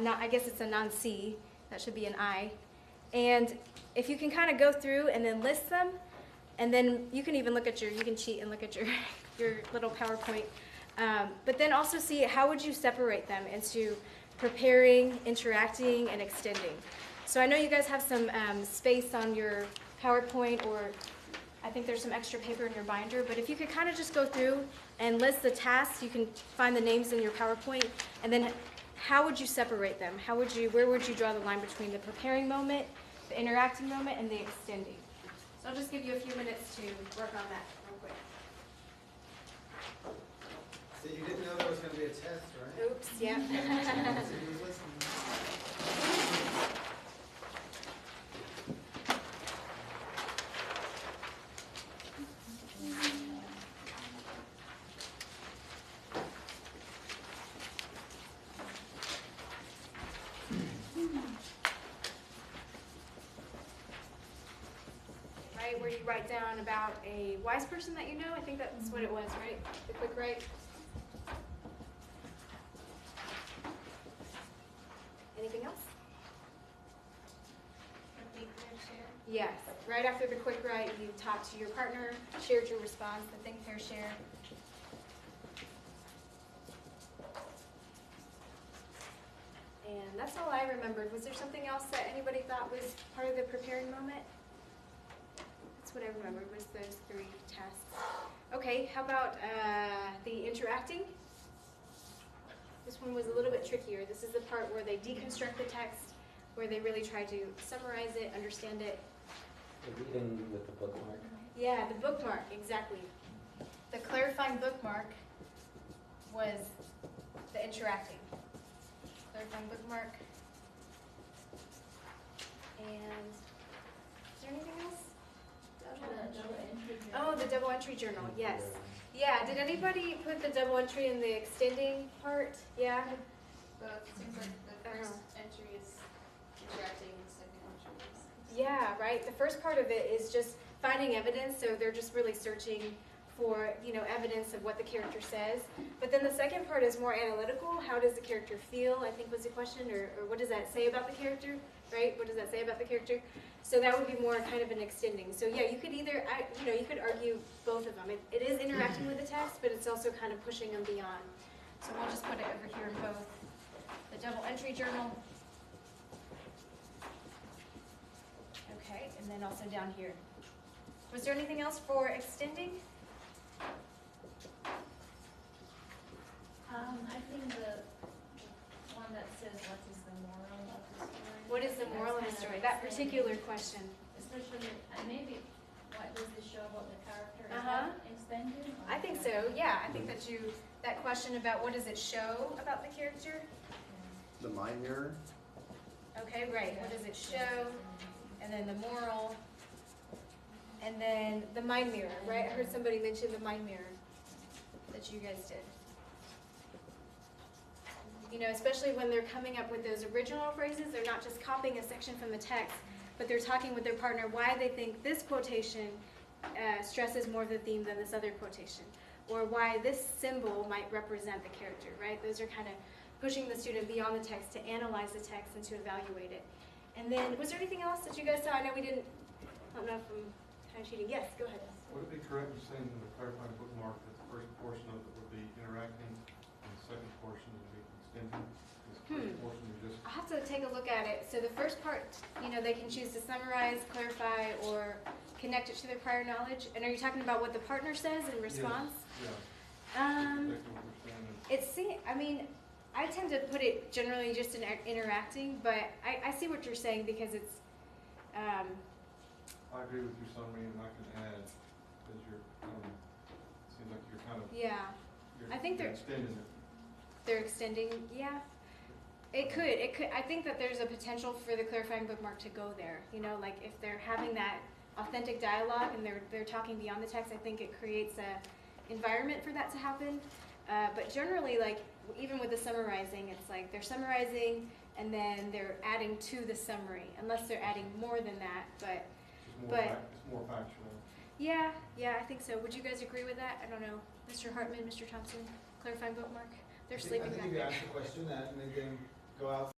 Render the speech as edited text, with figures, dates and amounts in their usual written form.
I guess it's a non-C, that should be an I. And if you can kind of go through and then list them, and then you can even look at you can cheat and look at your, your little PowerPoint. But then also see how would you separate them into preparing, interacting, and extending. So I know you guys have some space on your PowerPoint, or I think there's some extra paper in your binder, but if you could kind of just go through and list the tasks, you can find the names in your PowerPoint, and then how would you separate them? Where would you draw the line between the preparing moment, the interacting moment, and the extending? So I'll just give you a few minutes to work on that real quick. So you didn't know there was going to be a test, right? Oops, yeah. So you was listening. Right, where you write down about a wise person that you know. I think that's what it was, right? The quick write. Anything else? Yes. Right after the quick write, you talked to your partner, shared your response, the think, pair, share. And that's all I remembered. Was there something else that anybody thought was part of the preparing moment? That's what I remembered, was those 3 tasks. Okay, how about the interacting? This one was a little bit trickier. This is the part where they deconstruct the text, where they really try to summarize it, understand it. The reading with the bookmark. Yeah, the bookmark, exactly. The clarifying bookmark was the interacting. Clarifying bookmark. And is there anything else? Oh, the double entry journal, yes. Yeah, did anybody put the double entry in the extending part? Yeah? Both. Seems like the first entry is interacting, the second entry is. Yeah, right. The first part of it is just finding evidence, so they're just really searching for, evidence of what the character says. But then the second part is more analytical. How does the character feel, I think was the question, or what does that say about the character, right? What does that say about the character? So that would be more kind of an extending. So yeah, you could either, you could argue both of them. It is interacting with the text, but it's also kind of pushing them beyond. So we'll just put it over here in both. The double entry journal. Okay, and then also down here. Was there anything else for extending? I think the one that says what is the moral of the story. What is the moral of the story? That particular question. Especially, and maybe what does this show about the character? Is Uh-huh. that extended? I think so, yeah. I think that question about what does it show about the character? The mind mirror. Okay, right. What does it show? And then the moral. And then the mind mirror, right? I heard somebody mention the mind mirror that you guys did. Especially when they're coming up with those original phrases, they're not just copying a section from the text, but they're talking with their partner why they think this quotation stresses more of the theme than this other quotation, or why this symbol might represent the character, right? Those are kind of pushing the student beyond the text to analyze the text and to evaluate it. And then, was there anything else that you guys saw? I know we didn't, I don't know if I'm time cheating. Yes, go ahead. Would it be correct in saying in the clarifying bookmark that the first portion of it would be interacting and the second portion would be extending? This first portion is just I'll have to take a look at it. So the first part, they can choose to summarize, clarify, or connect it to their prior knowledge. And are you talking about what the partner says in response? yeah. Um, Exactly what we're saying. I tend to put it generally just in interacting, but I see what you're saying because it's, I agree with your summary, and I can add as you're seems like you're kind of yeah, I think you're they're extending it. they're extending, yeah. It could, I think that there's a potential for the clarifying bookmark to go there, like if they're having that authentic dialogue and they're talking beyond the text, I think it creates a environment for that to happen. But generally, like, even with the summarizing, it's like they're summarizing and then they're adding to the summary, unless they're adding more than that, but It's more factual. yeah, I think so. Would you guys agree with that? I don't know. Mr. Hartman, Mr. Thompson, clarifying bookmark? They're sleeping I back think if you there. ask the question that and then go out